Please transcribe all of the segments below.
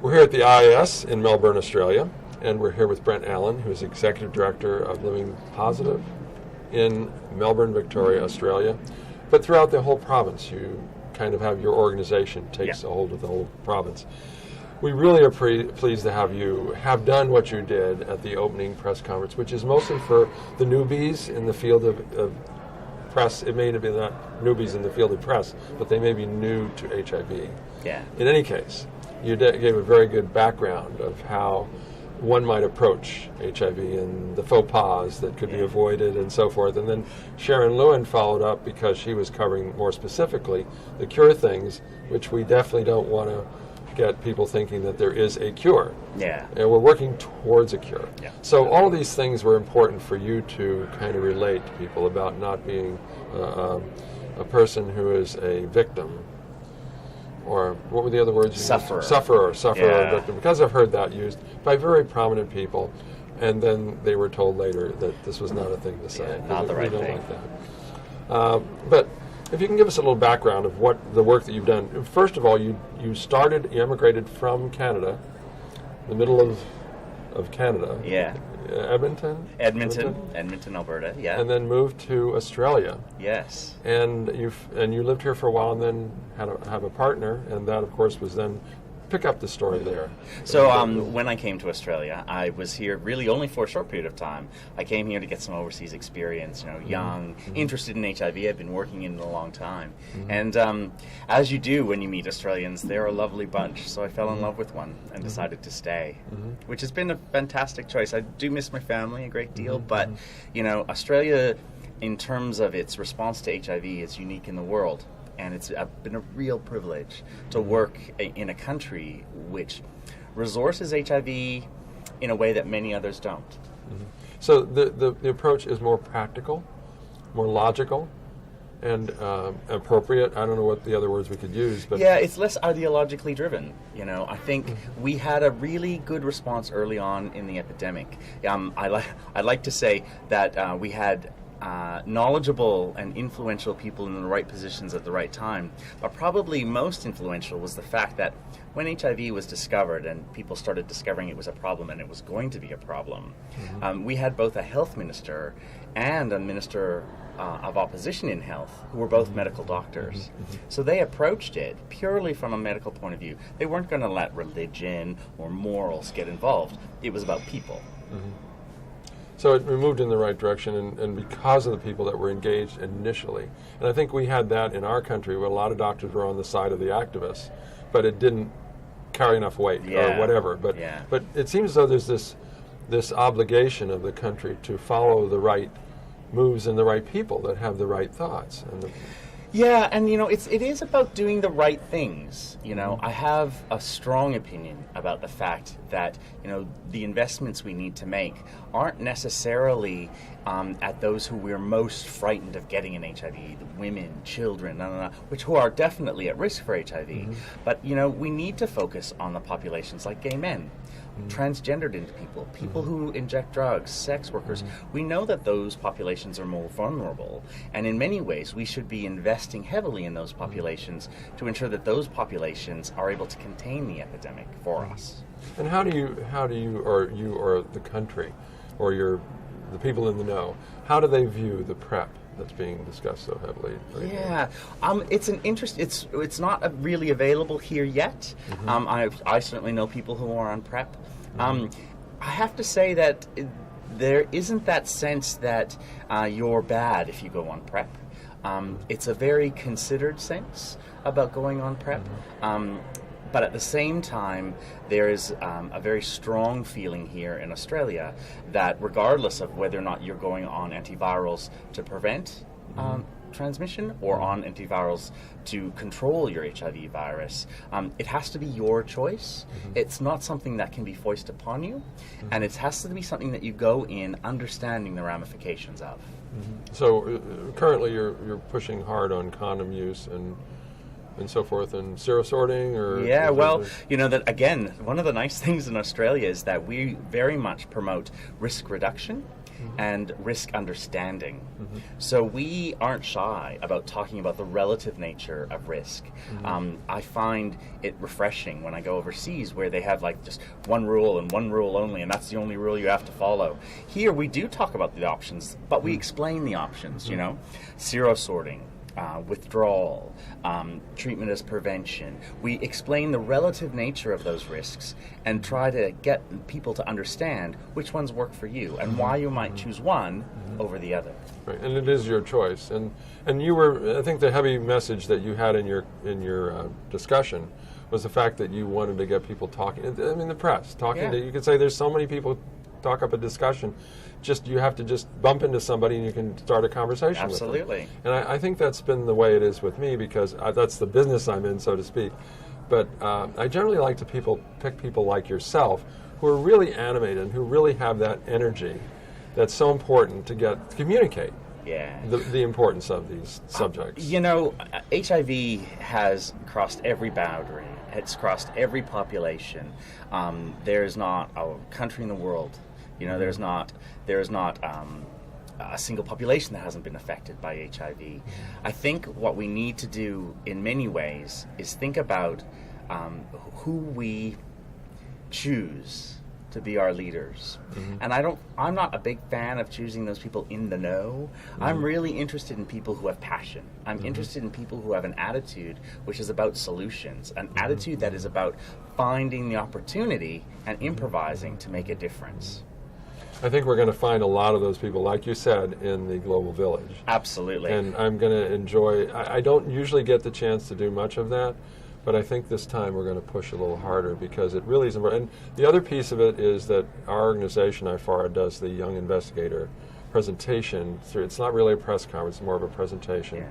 We're here at the IIS in Melbourne, Australia, and we're here with Brent Allan, who's Executive Director of Living Positive in Melbourne, Victoria, Australia. But throughout the whole province, you kind of have your organization takes a hold of the whole province. We really are pleased to have you have done what you did at the opening press conference, which is mostly for the newbies in the field of press. It may be not newbies in the field of press, but they may be new to HIV. Yeah. In any case, you gave a very good background of how one might approach HIV and the faux pas that could be avoided and so forth. And then Sharon Lewin followed up because she was covering more specifically the cure things, which we definitely don't want to get people thinking that there is a cure. Yeah. And we're working towards a cure. Yeah. So all of these things were important for you to kind of relate to people about not being a person who is a victim. Or what were the other words you Sufferer. used? Sufferer or victim. Because I've heard that used by very prominent people, and then they were told later that this was not a thing to say. Not the right we don't thing. like that. But if you can give us a little background of what the work that you've done. First of all, you emigrated from Canada, the middle of Canada. Yeah. Edmonton, Alberta. Yeah. and then moved to Australia. Yes. And you lived here for a while, and then have a partner, and that, of course, was then pick up the story there. So when I came to Australia, I was here really only for a short period of time. I came here to get some overseas experience, young, interested in HIV. I've been working in it a long time. And as you do when you meet Australians, they're a lovely bunch. So I fell in love with one and decided to stay, which has been a fantastic choice. I do miss my family a great deal, but, Australia, in terms of its response to HIV, is unique in the world. And it's been a real privilege to work in a country which resources HIV in a way that many others don't. So the approach is more practical, more logical, and appropriate. I don't know what the other words we could use, but yeah, it's less ideologically driven. I think we had a really good response early on in the epidemic. I like to say that we had knowledgeable and influential people in the right positions at the right time. But probably most influential was the fact that when HIV was discovered and people started discovering it was a problem and it was going to be a problem, we had both a health minister and a minister of opposition in health who were both medical doctors. So they approached it purely from a medical point of view. They weren't going to let religion or morals get involved. It was about people. So it moved in the right direction, and because of the people that were engaged initially. And I think we had that in our country where a lot of doctors were on the side of the activists, but it didn't carry enough weight or whatever. But it seems as though there's this obligation of the country to follow the right moves and the right people that have the right thoughts. Yeah, and it is about doing the right things. I have a strong opinion about the fact that the investments we need to make aren't necessarily at those who we're most frightened of getting an HIV, the women, children, who are definitely at risk for HIV. But we need to focus on the populations like gay men, transgendered people who inject drugs, sex workers. We know that those populations are more vulnerable, and in many ways we should be investing heavily in those populations to ensure that those populations are able to contain the epidemic for us. And how do you or the country or the people in the know, how do they view the PrEP that's being discussed so heavily right now? It's an interest. It's not really available here yet. I certainly know people who are on PrEP. I have to say that there isn't that sense that you're bad if you go on PrEP. It's a very considered sense about going on PrEP. But at the same time, there is a very strong feeling here in Australia that regardless of whether or not you're going on antivirals to prevent transmission or on antivirals to control your HIV virus, it has to be your choice. It's not something that can be foisted upon you, and it has to be something that you go in understanding the ramifications of. So currently you're pushing hard on condom use and so forth, and serosorting, or that again, one of the nice things in Australia is that we very much promote risk reduction. and risk understanding. So we aren't shy about talking about the relative nature of risk. I find it refreshing when I go overseas where they have like just one rule and one rule only, and that's the only rule you have to follow. Here we do talk about the options, but we explain the options, you know, zero sorting, withdrawal, treatment as prevention. We explain the relative nature of those risks and try to get people to understand which ones work for you and why you might choose one over the other. Right, and it is your choice. And you were, I think, the heavy message that you had in your discussion was the fact that you wanted to get people talking. I mean, the press talking. You could say there's so many people talk up a discussion. You have to just bump into somebody and you can start a conversation Absolutely. with them. And I think that's been the way it is with me because that's the business I'm in, so to speak. But I generally like to pick people like yourself who are really animated and who really have that energy that's so important to communicate the importance of these subjects. You know, HIV has crossed every boundary. It's crossed every population. There is not a country in the world. You know, there is not a single population that hasn't been affected by HIV. I think what we need to do in many ways is think about who we choose to be our leaders. And I'm not a big fan of choosing those people in the know. I'm really interested in people who have passion. I'm interested in people who have an attitude which is about solutions, an attitude that is about finding the opportunity and improvising to make a difference. I think we're going to find a lot of those people, like you said, in the global village. Absolutely. And I'm going to enjoy, I don't usually get the chance to do much of that, but I think this time we're going to push a little harder because it really is important. And the other piece of it is that our organization, IFARA, does the Young Investigator presentation. It's not really a press conference, it's more of a presentation.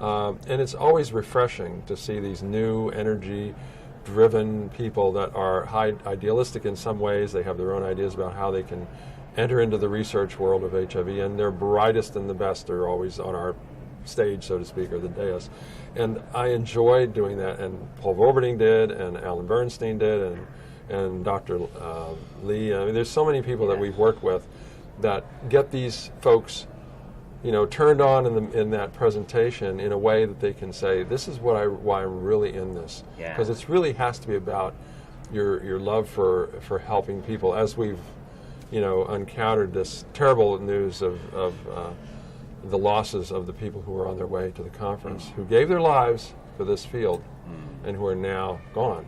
And it's always refreshing to see these new energy-driven people that are idealistic in some ways. They have their own ideas about how they can enter into the research world of HIV, and their brightest and the best are always on our stage, so to speak, or the dais. And I enjoyed doing that, and Paul Vorberding did, and Allan Bernstein did, and Dr. Lee. I mean, there's so many people that we've worked with that get these folks, you know, turned on in that presentation in a way that they can say, this is why I'm really in this. Because it really has to be about your love for helping people, as we've encountered this terrible news of the losses of the people who were on their way to the conference, who gave their lives for this field, and who are now gone.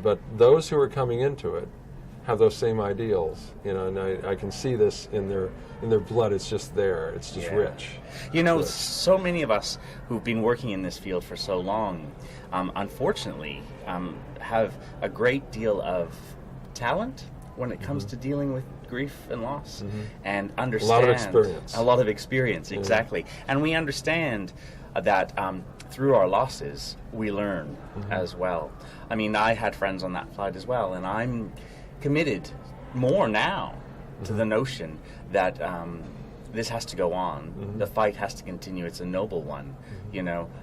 But those who are coming into it have those same ideals, and I can see this in their blood. It's just there. It's just rich. So many of us who've been working in this field for so long, unfortunately, have a great deal of talent when it comes to dealing with grief and loss, and understand a lot of experience. Exactly. And we understand that through our losses we learn as well. I mean, I had friends on that flight as well, and I'm committed more now to the notion that this has to go on. The fight has to continue. It's a noble one,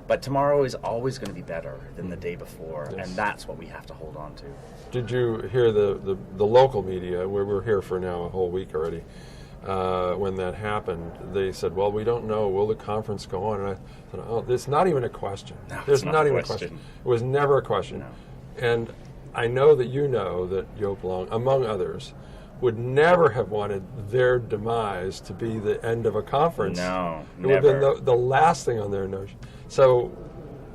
but tomorrow is always going to be better than the day before, and that's what we have to hold on to. Did you hear the local media, where we're here for now a whole week already, when that happened? They said, well, we don't know, will the conference go on? And I thought, oh, it's not even a question. No, There's not even a question. It was never a question. No. And I know that that Joop Long, among others, would never have wanted their demise to be the end of a conference. No, it would have been the last thing on their notion. So,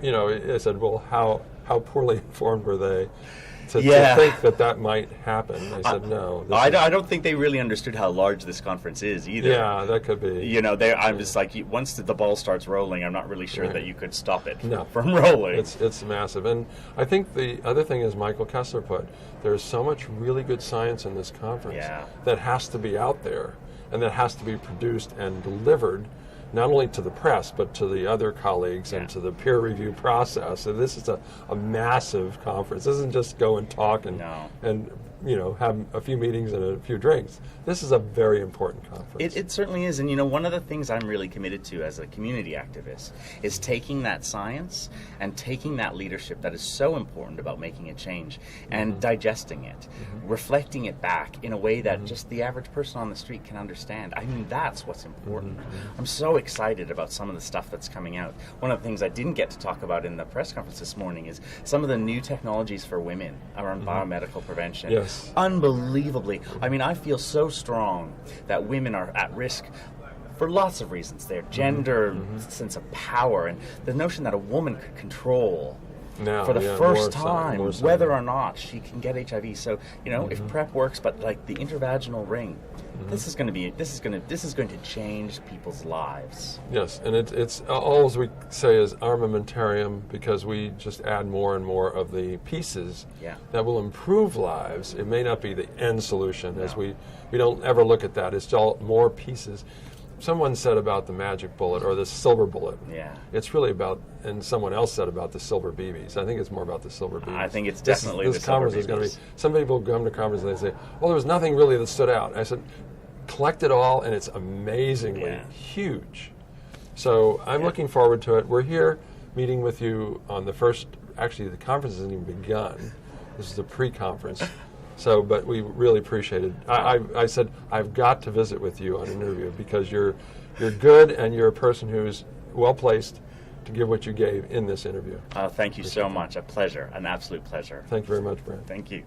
I said, well, how poorly informed were they to think that might happen? They said, no. I don't think they really understood how large this conference is either. Yeah, that could be. I'm just like, once the ball starts rolling, I'm not really sure that you could stop it from rolling. It's massive. And I think the other thing is Michael Kessler put, there's so much really good science in this conference that has to be out there and that has to be produced and delivered not only to the press, but to the other colleagues and to the peer review process. So this is a massive conference. This isn't just go and talk and have a few meetings and a few drinks. This is a very important conference. It certainly is. And, one of the things I'm really committed to as a community activist is taking that science and taking that leadership that is so important about making a change and digesting it, reflecting it back in a way that just the average person on the street can understand. I mean, that's what's important. I'm so excited about some of the stuff that's coming out. One of the things I didn't get to talk about in the press conference this morning is some of the new technologies for women around biomedical prevention. Yes. Unbelievably. I mean, I feel so strong that women are at risk for lots of reasons. Their gender, sense of power, and the notion that a woman could control now, for the first time more so. whether or not she can get HIV. So, if PrEP works, but like the intravaginal ring, this is going to change people's lives. Yes, and it's all we say is armamentarium, because we just add more and more of the pieces that will improve lives. It may not be the end solution, as we don't ever look at that. It's all more pieces. Someone said about the magic bullet or the silver bullet. Yeah. It's really about, and someone else said about the silver BBs. I think it's more about the silver BBs. I think it's definitely this the silver conference is going to BBs. be. Some people come to conference and they say, "Well, there was nothing really that stood out." I said, "Collect it all, and it's amazingly huge." So I'm looking forward to it. We're here meeting with you on the first. Actually, the conference hasn't even begun. This is a pre-conference. So, but we really appreciate it. I said, I've got to visit with you on an interview, because you're good, and you're a person who's well-placed to give what you gave in this interview. Thank you so much. A pleasure. An absolute pleasure. Thank you very much, Brent. Thank you.